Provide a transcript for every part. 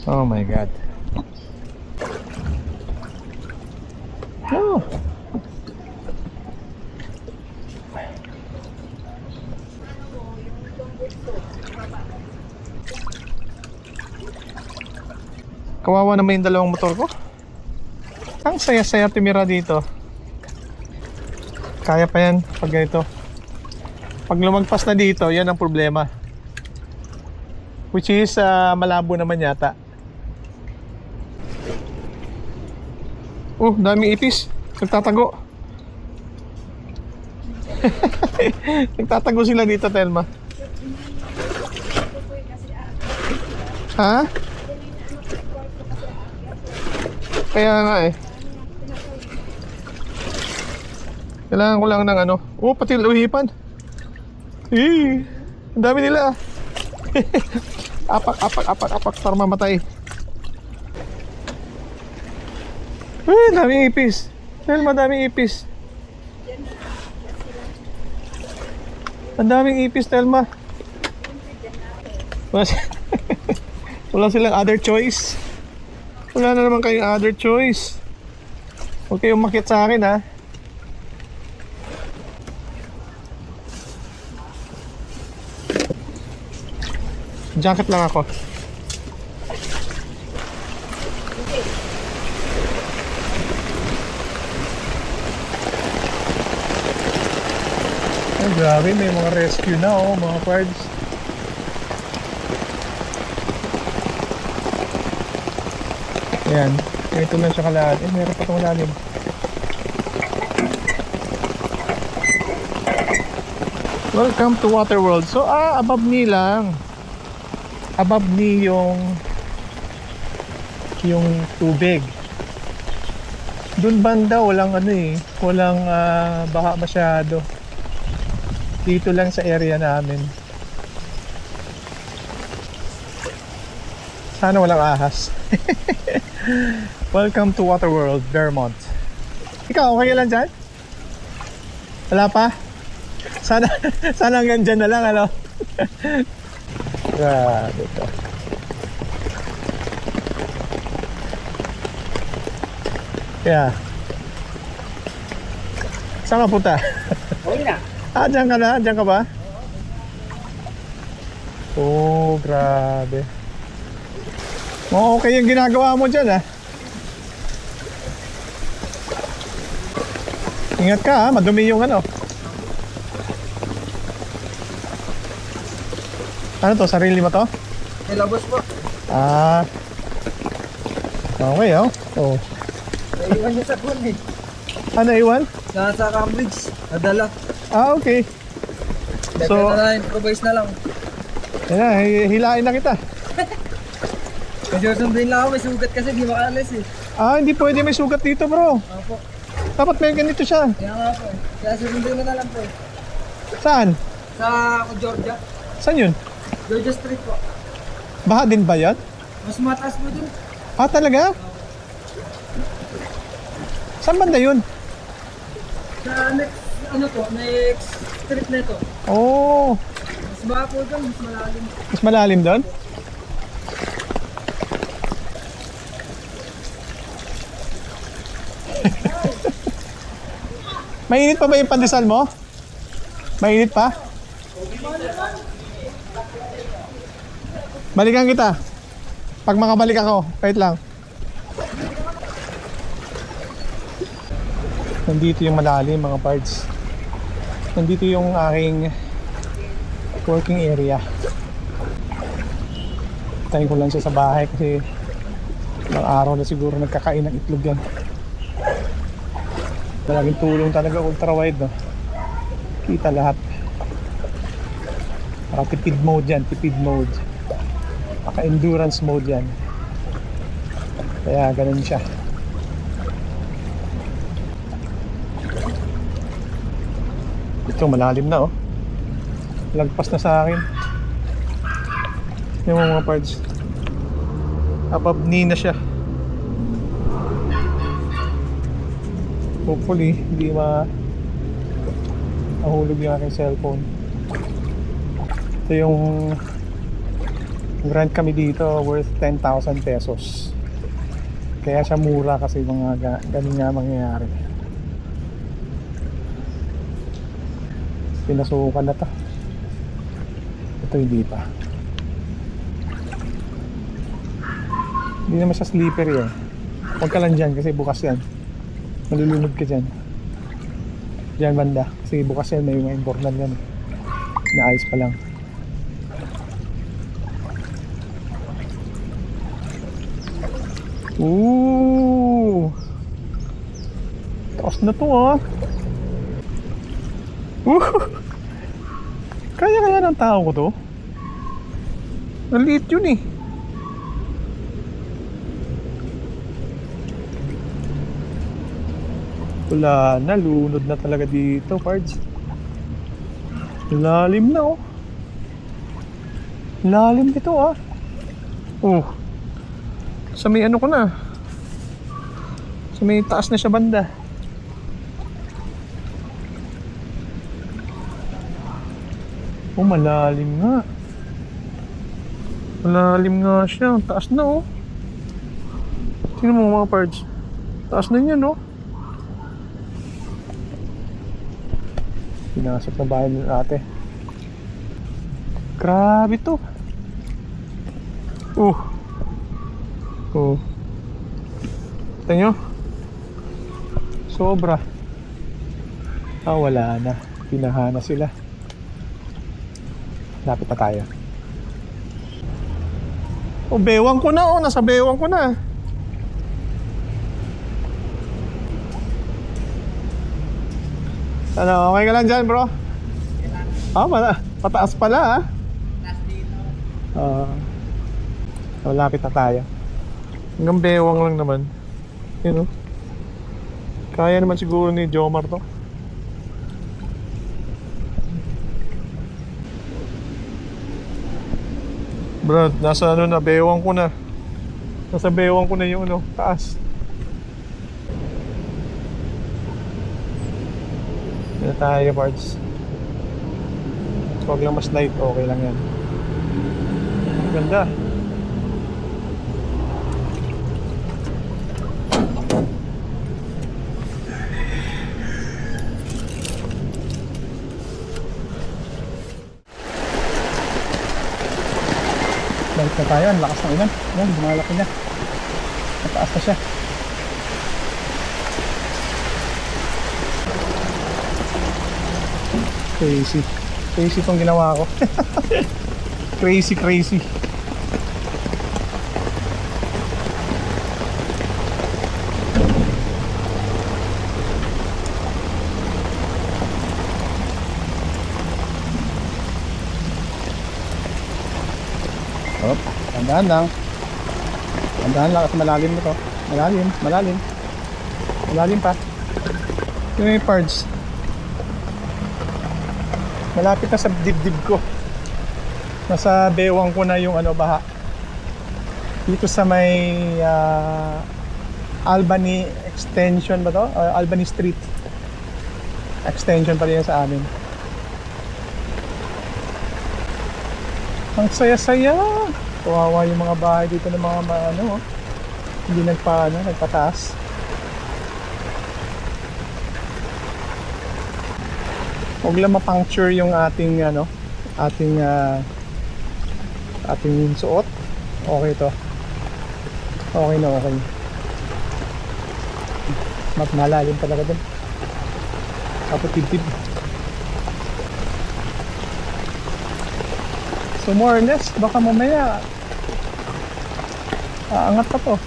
Oh my God. Oh. Kawawa naman yung dalawang motor ko. Ang saya-saya tumira dito. Kaya pa yan pag ganito. Pag lumagpas na dito, yan ang problema. Which is malabo naman yata. Daming ipis. Nagtatago. Nagtatago sila dito, Telma. Ha? Kaya nga eh. Kailangan ko lang ng ano. Pati luhipan. Ang dami nila. Apak para mamatay. Daming ipis. Telma, daming ipis. Ang daming ipis, Telma. Wala silang other choice. Wala na naman kayong other choice. Huwag kayong makit sa akin, ha. Jacket lang ako. Ay, grabe, may mga rescue na, mga parts. Ayan, ito lang siya kalahati. Meron pa itong lalim. Welcome to Waterworld. So, above ni lang. Above ni yung tubig. Doon banda walang walang baka masyado. Dito lang sa area namin. Sana walang ahas. Welcome to Waterworld, Vermont. Ikaw, okay lang dyan? Wala pa? Sana hanggang dyan na lang, ano? Grabe ito. Yeah. Saan ka punta? Okay na. Dyan ka na? Dyan ka ba? Grabe. Okay yung ginagawa mo dyan, Ingat ka, madumi yung ano. Ano to? Sarili mo to? Nilabos po. Okay, Naiwan niya sa phone eh. Naiwan? Nasa Cambridge. Nadala. Okay. So, improvise na lang. hilain na kita. Kasi sunduin lang ako, may sugat kasi di makaalis eh. Hindi pwede may sugat dito, bro. Opo. Dapat may ganito siya. Kaya nga po eh. Kaya sunduin na lang po eh. Saan? Sa Georgia. Saan yun? Georgia Street po. Baha din ba yan? Mas mataas po dun. Talaga? Saan banda yun? Sa next, next street na ito. Mas baha po dun, mas malalim. Mas malalim doon? Mainit pa ba yung pandesal mo? Mainit pa? Balikan kita. Pag makabalik ako, wait lang. Nandito yung malalim, mga parts. Nandito yung aking working area. Tayo ko lang siya sa bahay kasi ilang araw na siguro nagkakain ng itlog yan. Malaking tulong talaga, ultra wide, no? Kita lahat. Tipid mode yan, tipid mode. Endurance mode yan. Kaya ganun siya. Ito malalim na, lagpas na sa akin yung mga parts. Above knee na siya. Hopefully hindi mahulog yung aking cellphone. Ito yung Rent kami dito worth 10,000 pesos. Kaya siya mura kasi mga ganun nga mangyayari. Pinasukan na to. Ito hindi pa. Hindi naman siya slippery eh. Huwag ka lang dyan kasi bukas yan. Malulunod ka dyan. Dyan banda. Kasi bukas yan, may mga important yan. Naayos pa lang. Ooh! Taas na to ah. Kaya ng tao ko to. Maliit yun eh. Wala na, lunod na talaga dito, pards. Lalim na oh. Lalim dito ah. Oh. Sa may ano ko na. Sa may taas na siya banda. Oh, malalim nga. Malalim nga siya. Taas na oh. Tingnan mo mga parts. Taas na yan oh. Pinasok na bahay nila ate. Grabe to. Oh. Ito nyo. Sobra. Wala na. Pinaha na sila. Lapit na tayo. Bewang ko na oh. Nasa bewang ko na. Ano, okay ka lang dyan bro? Pataas pala lapit na tayo. Hanggang bewang lang naman. Yun know? Kaya naman siguro ni Jomar to. Brad, nasa ano na, bewang ko na. Nasa bewang ko na yung ano, taas. Yan tayo parts. Huwag lang mas light, okay lang yan. Ganda. Balik na tayo, ang lakas ng ulan. Yan, bumalaki na. Mataas na siya. Crazy. Crazy itong ginawa ko. Crazy. Tandaan lang. Tandaan lang kasi malalim na to. Malalim pa. Yung may parts. Malapit na sa dibdib ko. Nasa bewang ko na yung ano, baha. Dito sa may Albany Extension ba to? Albany Street Extension pa rin sa amin. Ang saya-saya. Kawawa yung mga bahay dito ng mga ano, hindi nagpataas. Huwag lang ma-puncture yung ating ano, ating suot. Okay to. Okay na, okay. Malalim talaga din. Kapatid-tid. So more or less, baka mamaya aangat pa to.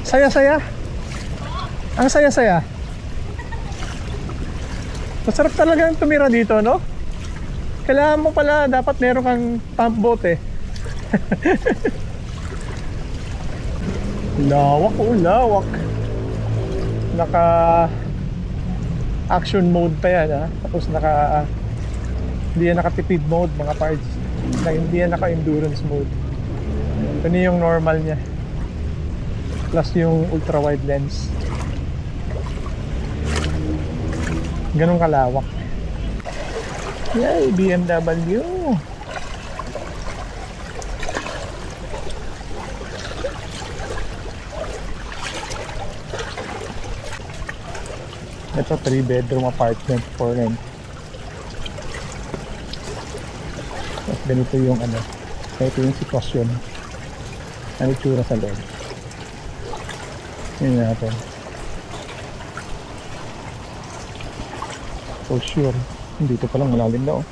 Saya-saya. Ang saya-saya. Masarap talagang tumira dito, no? Kailangan mo pala, dapat meron kang pump boat eh. Lawak, lawak. Naka action mode pa yan ha. Tapos hindi yan naka-tipid mode mga parts. Hindi yan naka-endurance mode. Ito na yung normal niya. Plus yung ultra wide lens. Ganun kalawak. Yay, BMW. Ito, 3-bedroom apartment for rent. At ganito yung ano, ito yung sitwasyon. Ano itsura sa loob. Yun natin. For sure. Dito pa lang malalim na oh.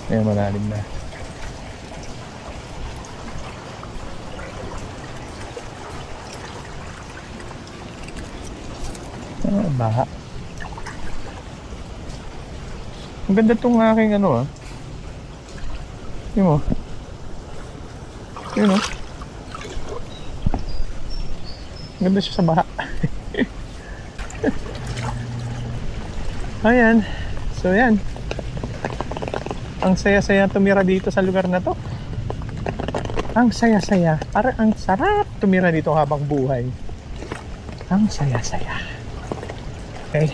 Ayan, malalim na. Baha. Ang ganda tong aking ano ah. Yun mo. Yun o. Ang ganda siya sa baha. Ayan. So yan. Ang saya-saya tumira dito sa lugar na to. Ang saya-saya. Parang ang sarap tumira dito habang buhay. Ang saya-saya. Okay.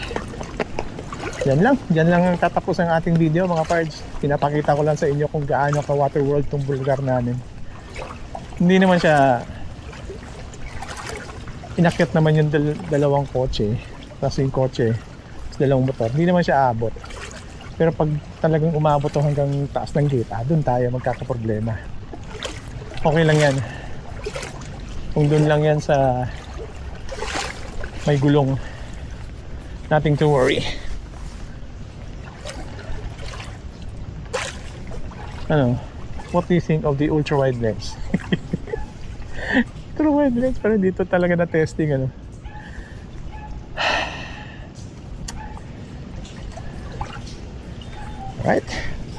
Diyan lang ang tatapos ang ating video mga pards. Pinapakita ko lang sa inyo kung gaano ka water world tong lugar namin. Hindi naman siya inakyat naman yung dalawang kotse. Tapos yung kotse, dalawang motor. Hindi naman siya abot. Pero pag talagang umabot to hanggang taas ng kita, doon tayo magkakaproblema. Okay lang yan. Kung doon lang yan sa may gulong, nothing to worry. Ano? What do you think of the ultra wide lens? Ultra wide lens, pero dito talaga na testing ano. Right?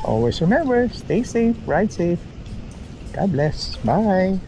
Always remember, stay safe, ride safe. God bless. Bye.